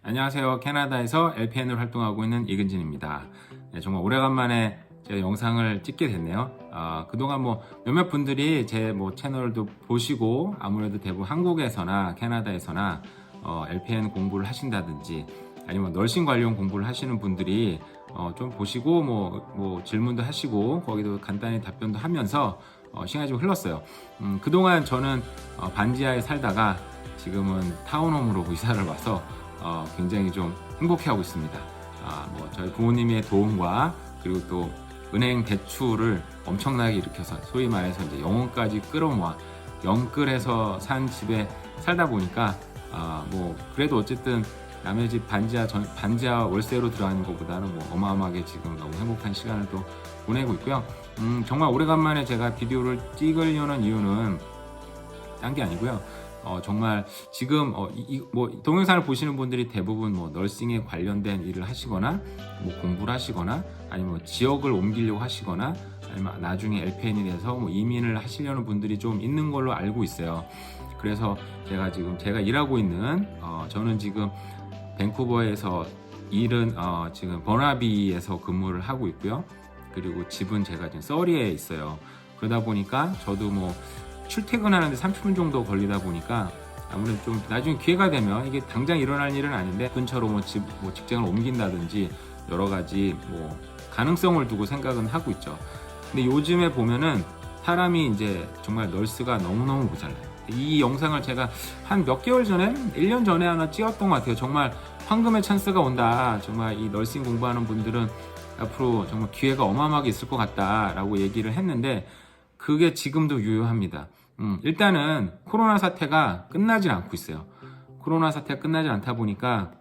안녕하세요. 캐나다에서 LPN으로 활동하고 있는 이근진입니다. 네, 정말 오래간만에 제가 영상을 찍게 됐네요. 그동안 몇몇 분들이 제 채널도 보시고 아무래도 대부분 한국에서나 캐나다에서나 LPN 공부를 하신다든지 아니면 널싱 관련 공부를 하시는 분들이 좀 보시고 질문도 하시고 거기도 간단히 답변도 하면서 시간이 좀 흘렀어요. 그동안 저는 반지하에 살다가 지금은 타운홈으로 이사를 와서 굉장히 좀 행복해하고 있습니다. 저희 부모님의 도움과 그리고 또 은행 대출을 엄청나게 일으켜서 소위 말해서 이제 영혼까지 끌어모아 영끌해서 산 집에 살다 보니까 그래도 어쨌든 남의 집 반지하 월세로 들어가는 것보다는 어마어마하게 지금 너무 행복한 시간을 또 보내고 있고요. 정말 오래간만에 제가 비디오를 찍으려는 이유는 딴 게 아니고요. 정말 지금 동영상을 보시는 분들이 대부분 널싱에 관련된 일을 하시거나 공부를 하시거나 아니면 지역을 옮기려고 하시거나 아니면 나중에 LPN이 돼서 이민을 하시려는 분들이 좀 있는 걸로 알고 있어요. 그래서 제가 일하고 있는 저는 지금 밴쿠버에서 일은 지금 버나비에서 근무를 하고 있고요. 그리고 집은 제가 지금 서리에 있어요. 그러다 보니까 저도 출퇴근하는데 30분 정도 걸리다 보니까 아무래도 좀 나중에 기회가 되면 이게 당장 일어날 일은 아닌데 근처로 직장을 옮긴다든지 여러 가지 가능성을 두고 생각은 하고 있죠. 근데 요즘에 보면은 사람이 이제 정말 널스가 너무너무 모자라요. 이 영상을 제가 한 몇 개월 전에 1년 전에 하나 찍었던 것 같아요. 정말 황금의 찬스가 온다. 정말 이 널싱 공부하는 분들은 앞으로 정말 기회가 어마어마하게 있을 것 같다라고 얘기를 했는데 그게 지금도 유효합니다. 일단은 코로나 사태가 끝나질 않고 있어요. 코로나 사태가 끝나지 않다 보니까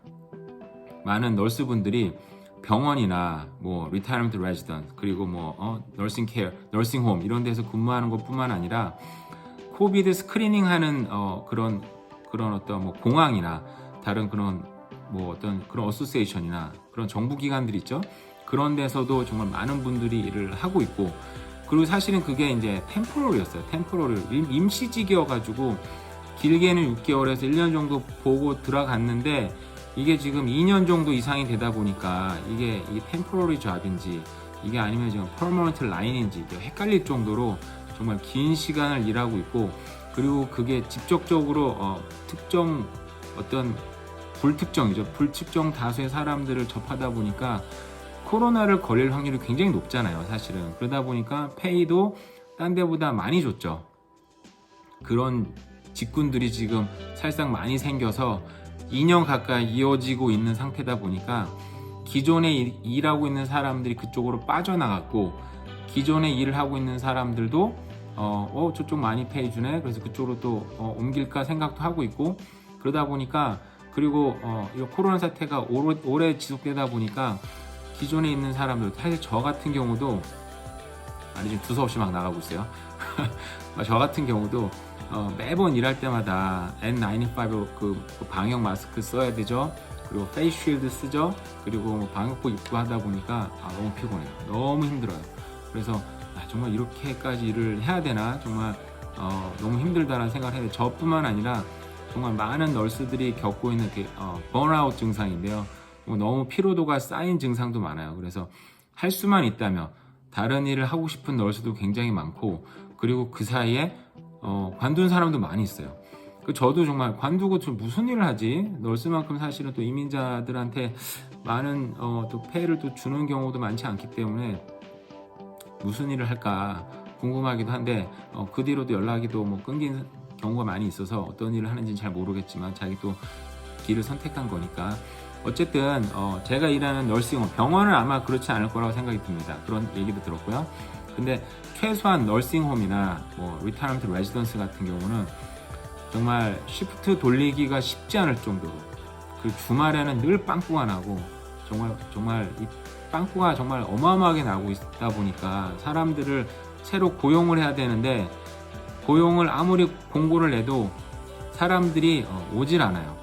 많은 널스분들이 병원이나 리타이어먼트 레지던트 그리고 너싱 케어, 너싱 홈 이런 데서 근무하는 것뿐만 아니라 코비드 스크리닝 하는 그런 어떤 공항이나 다른 그런 그런 어소시에이션이나 그런 정부 기관들 있죠. 그런 데서도 정말 많은 분들이 일을 하고 있고 그리고 사실은 그게 이제 템포럴이었어요. 임시직이어가지고 길게는 6개월에서 1년 정도 보고 들어갔는데 이게 지금 2년 정도 이상이 되다 보니까 이게 템포러리 잡인지 이게 아니면 지금 퍼머넌트 라인인지 이게 헷갈릴 정도로 정말 긴 시간을 일하고 있고 그리고 그게 직접적으로 특정 어떤 불특정 다수의 사람들을 접하다 보니까 코로나를 걸릴 확률이 굉장히 높잖아요, 사실은. 그러다 보니까 페이도 딴 데보다 많이 줬죠. 그런 직군들이 지금 사실상 많이 생겨서 2년 가까이 이어지고 있는 상태다 보니까 기존에 일하고 있는 사람들이 그쪽으로 빠져나갔고 기존에 일을 하고 있는 사람들도 저쪽 많이 페이 주네. 그래서 그쪽으로 또 옮길까 생각도 하고 있고 그러다 보니까 그리고 이 코로나 사태가 오래 지속되다 보니까 기존에 있는 사람들, 사실 저 같은 경우도 지금 두서없이 막 나가고 있어요. 저 같은 경우도 매번 일할 때마다 N95 그 방역 마스크 써야 되죠. 그리고 페이스 쉴드 쓰죠. 그리고 방역복 입고 하다 보니까 너무 피곤해요. 너무 힘들어요. 그래서 정말 이렇게까지 일을 해야 되나 정말 너무 힘들다라는 생각을 해요. 저뿐만 아니라 정말 많은 널스들이 겪고 있는 번아웃 증상인데요. 너무 피로도가 쌓인 증상도 많아요. 그래서 할 수만 있다면 다른 일을 하고 싶은 널스도 굉장히 많고 그리고 그 사이에 관둔 사람도 많이 있어요. 저도 정말 관두고 무슨 일을 하지? 널스만큼 사실은 또 이민자들한테 많은 또 페이를 또 주는 경우도 많지 않기 때문에 무슨 일을 할까 궁금하기도 한데 그 뒤로도 연락이 또 끊긴 경우가 많이 있어서 어떤 일을 하는지는 잘 모르겠지만 자기 또 길을 선택한 거니까 어쨌든 제가 일하는 널싱홈 병원은 아마 그렇지 않을 거라고 생각이 듭니다. 그런 얘기도 들었고요. 근데 최소한 널싱홈이나 리타이어먼트 레지던스 같은 경우는 정말 시프트 돌리기가 쉽지 않을 정도로 그 주말에는 늘 빵꾸가 나고 정말 이 빵꾸가 정말 어마어마하게 나고 있다 보니까 사람들을 새로 고용을 해야 되는데 고용을 아무리 공고를 내도 사람들이 오질 않아요.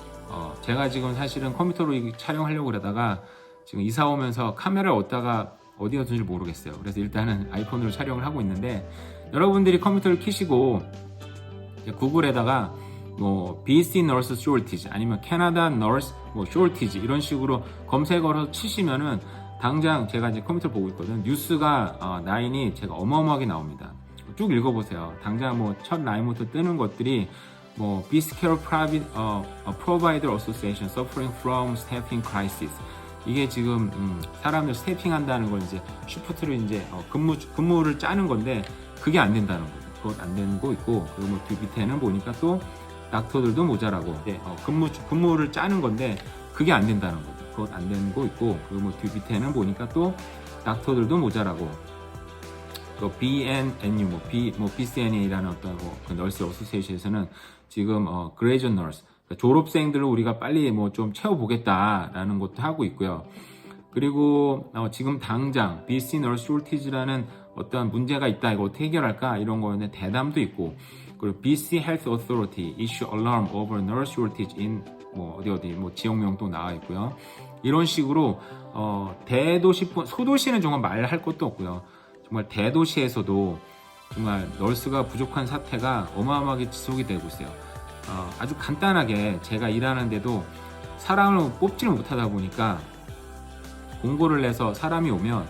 제가 지금 사실은 컴퓨터로 촬영하려고 그러다가 지금 이사 오면서 카메라를 어디다 둔지 모르겠어요. 그래서 일단은 아이폰으로 촬영을 하고 있는데 여러분들이 컴퓨터를 켜시고 구글에다가 뭐 BC nurse shortage 아니면 캐나다 nurse 뭐 shortage 이런 식으로 검색어로 치시면은 당장 제가 이제 컴퓨터 보고 있거든. 뉴스가 라인이 제가 어마어마하게 나옵니다. 쭉 읽어보세요. 당장 뭐 첫 라인부터 뜨는 것들이 뭐 Biscayne Private Provider Association suffering from staffing crisis. 이게 지금 사람들 스태핑한다는 걸 이제 쉬프트를 이제 근무를 짜는 건데 그게 안 된다는 거죠. 그것 안 되는 거 있고 그리고 뭐 뒤 밑에는 보니까 또 닥터들도 모자라고 근무를 짜는 건데 그게 안 된다는 거죠. 그것 안 되는 거 있고 그리고 뭐 뒤 밑에는 보니까 또 닥터들도 모자라고 그 BNNU 뭐 BCNA라는 어떤 그 널스 어소시에이션에서는 지금 그레이전 널스 졸업생들을 우리가 빨리 뭐 좀 채워보겠다라는 것도 하고 있고요. 그리고 지금 당장 BC nurse shortage라는 어떤 문제가 있다. 이거 어떻게 해결할까? 이런 거에 대담도 있고 그리고 BC Health Authority issue alarm over nurse shortage in 뭐 어디 뭐 지역명 또 나와 있고요. 이런 식으로 대도시뿐 소도시는 정말 말할 것도 없고요. 정말 대도시에서도 정말 널스가 부족한 사태가 어마어마하게 지속이 되고 있어요. 아주 간단하게 제가 일하는데도 사람을 뽑지를 못하다 보니까 공고를 내서 사람이 오면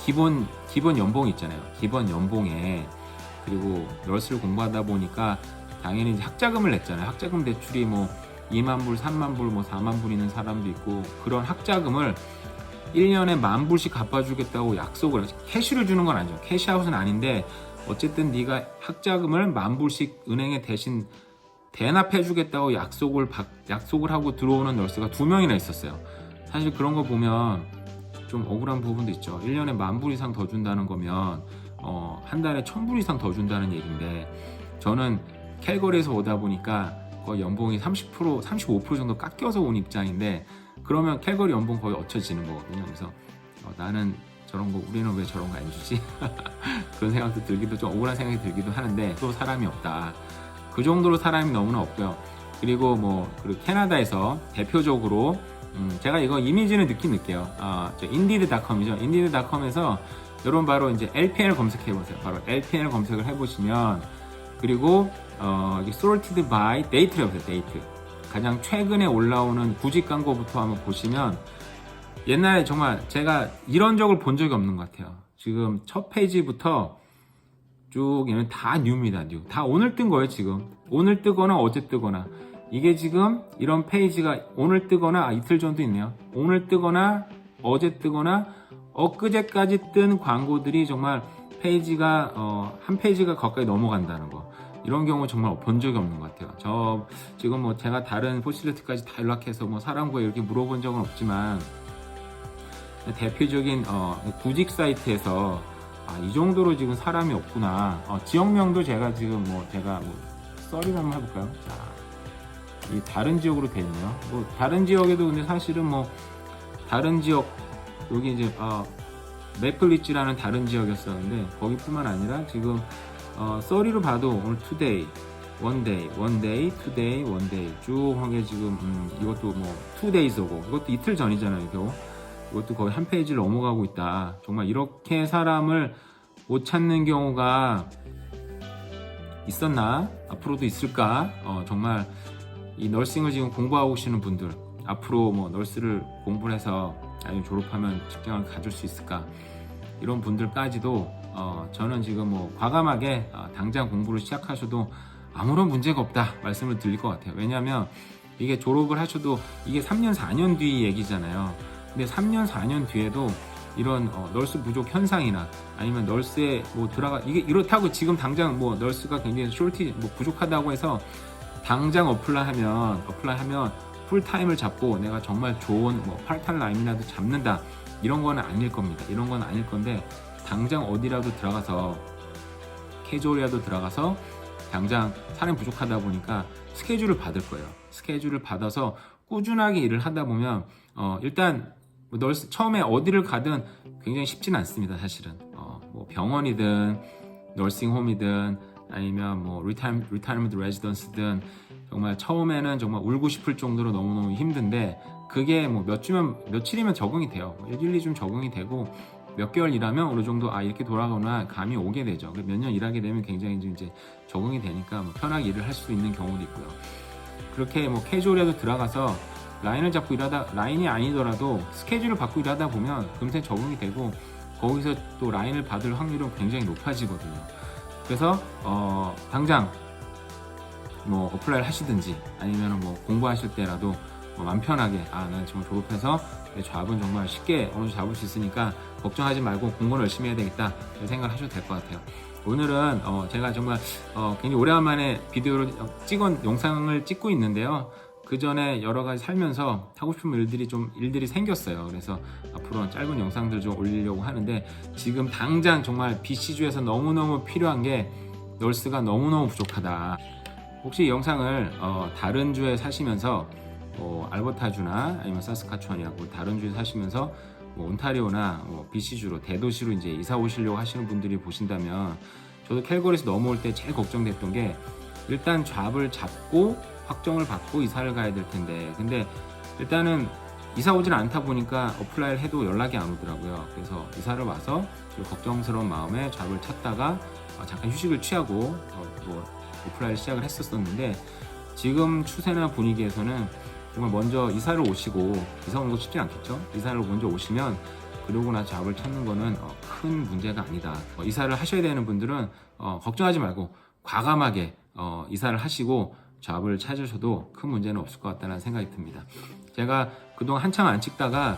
기본 연봉 있잖아요. 기본 연봉에 그리고 널스를 공부하다 보니까 당연히 이제 학자금을 냈잖아요. 학자금 대출이 뭐 2만 불, 3만 불, 뭐 4만 불 있는 사람도 있고 그런 학자금을 1년에 10,000불씩 갚아주겠다고 약속을 캐시를 주는 건 아니죠. 캐시아웃은 아닌데 어쨌든 네가 학자금을 10,000불씩 은행에 대신 대납해주겠다고 약속을 하고 들어오는 널스가 2명이나 있었어요. 사실 그런 거 보면 좀 억울한 부분도 있죠. 1년에 10,000불 이상 더 준다는 거면 한 달에 1,000불 이상 더 준다는 얘기인데 저는 캘거리에서 오다 보니까 거의 연봉이 30%, 35% 정도 깎여서 온 입장인데 그러면 캘거리 연봉 거의 얻혀지는 거거든요. 그래서 나는 저런 거 우리는 왜 저런 거 안 주지? 그런 생각도 들기도 좀 억울한 생각이 들기도 하는데 또 사람이 없다. 그 정도로 사람이 너무나 없고요. 그리고 그리고 캐나다에서 대표적으로 제가 이거 이미지는 느낌 있게요. 저 인디드닷컴이죠. 인디드닷컴에서 여러분 바로 이제 LPN을 검색해 보세요. 바로 LPN을 검색을 해보시면 그리고 sorted by date를 해보세요. date. 가장 최근에 올라오는 구직 광고부터 한번 보시면 옛날에 정말 제가 이런 적을 본 적이 없는 것 같아요. 지금 첫 페이지부터 쭉 얘는 다 뉴입니다. 뉴. 다 오늘 뜬 거예요. 지금 오늘 뜨거나 어제 뜨거나 이게 지금 이런 페이지가 오늘 뜨거나 이틀 전도 있네요. 오늘 뜨거나 어제 뜨거나 엊그제까지 뜬 광고들이 정말 페이지가 한 페이지가 가까이 넘어간다는 거. 이런 경우 정말 본 적이 없는 것 같아요. 저 지금 제가 다른 포실리티까지 다 연락해서 사람 구해 이렇게 물어본 적은 없지만 대표적인 구직 사이트에서 이 정도로 지금 사람이 없구나. 지역명도 제가 지금 제가 썰이를 한번 해볼까요? 자, 이 다른 지역으로 돼 있네요. 다른 지역에도 근데 사실은 다른 지역 여기 이제 메플리치라는 다른 지역이었었는데 거기뿐만 아니라 지금 썰이로 봐도 오늘 투데이, 원데이, 투데이, 원데이 쭉 하게 지금 이것도 2days고 이것도 이틀 전이잖아요. 이것도 거의 한 페이지를 넘어가고 있다. 정말 이렇게 사람을 못 찾는 경우가 있었나? 앞으로도 있을까? 정말 이 널싱을 지금 공부하고 계시는 분들 앞으로 널스를 공부를 해서 아니면 졸업하면 직장을 가질 수 있을까? 이런 분들까지도 저는 지금 과감하게 당장 공부를 시작하셔도 아무런 문제가 없다 말씀을 드릴 것 같아요. 왜냐하면 이게 졸업을 하셔도 이게 3년 4년 뒤 얘기잖아요. 근데 3년 4년 뒤에도 이런 널스 부족 현상이나 아니면 널스에 이게 이렇다고 지금 당장 널스가 굉장히 부족하다고 해서 당장 어플라이하면 풀타임을 잡고 내가 정말 좋은 파트타임이라도 잡는다 이런 건 아닐 겁니다. 이런 건 아닐 건데 당장 어디라도 들어가서 캐주얼이라도 들어가서 당장 사람이 부족하다 보니까 스케줄을 받을 거예요. 스케줄을 받아서 꾸준하게 일을 하다 보면 일단 널스 처음에 어디를 가든 굉장히 쉽지는 않습니다. 사실은 병원이든 널싱홈이든 아니면 리타이어먼트 레지던스든 정말 처음에는 정말 울고 싶을 정도로 너무너무 힘든데 그게 며칠이면 적응이 돼요. 1, 2주 적응이 되고 몇 개월 일하면 어느 정도 이렇게 돌아가구나 감이 오게 되죠. 몇 년 일하게 되면 굉장히 이제 적응이 되니까 뭐 편하게 일을 할 수 있는 경우도 있고요. 그렇게 뭐 캐주얼에도 들어가서 라인을 잡고 일하다, 라인이 아니더라도 스케줄을 받고 일하다 보면 금세 적응이 되고 거기서 또 라인을 받을 확률은 굉장히 높아지거든요. 그래서 당장 뭐 어플라이를 하시든지 아니면 뭐 공부하실 때라도 마음 편하게 난 지금 졸업해서 내 잡은 정말 쉽게 어느 정도 잡을 수 있으니까 걱정하지 말고 공부를 열심히 해야 되겠다 이런 생각을 하셔도 될 것 같아요. 오늘은 제가 정말 굉장히 오래간만에 비디오를 영상을 찍고 있는데요. 그 전에 여러 가지 살면서 하고 싶은 일들이 생겼어요. 그래서 앞으로는 짧은 영상들 좀 올리려고 하는데 지금 당장 정말 BC주에서 너무너무 필요한 게 널스가 너무너무 부족하다. 혹시 이 영상을 다른 주에 사시면서 알버타주나 아니면 사스카추안이나 다른 주에 사시면서 온타리오나 BC주로 대도시로 이제 이사 오시려고 하시는 분들이 보신다면 저도 캘거리에서 넘어올 때 제일 걱정됐던 게 일단 잡을 잡고 확정을 받고 이사를 가야 될 텐데 근데 일단은 이사 오질 않다 보니까 어플라이를 해도 연락이 안 오더라고요. 그래서 이사를 와서 걱정스러운 마음에 잡을 찾다가 잠깐 휴식을 취하고 어플라이를 시작을 했었는데 지금 추세나 분위기에서는 정말 먼저 이사를 오시고 이사 오는 거 쉽지 않겠죠? 이사를 먼저 오시면 그러고 나서 잡을 찾는 거는 큰 문제가 아니다. 이사를 하셔야 되는 분들은 걱정하지 말고 과감하게 이사를 하시고 잡을 찾으셔도 큰 문제는 없을 것 같다는 생각이 듭니다. 제가 그동안 한참 안 찍다가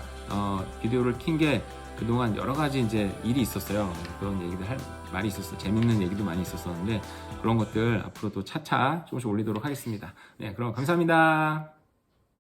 비디오를 킨 게 그동안 여러 가지 이제 일이 있었어요. 그런 얘기들 많이 있었어요. 재밌는 얘기도 많이 있었었는데 그런 것들 앞으로 또 차차 조금씩 올리도록 하겠습니다. 네, 그럼 감사합니다.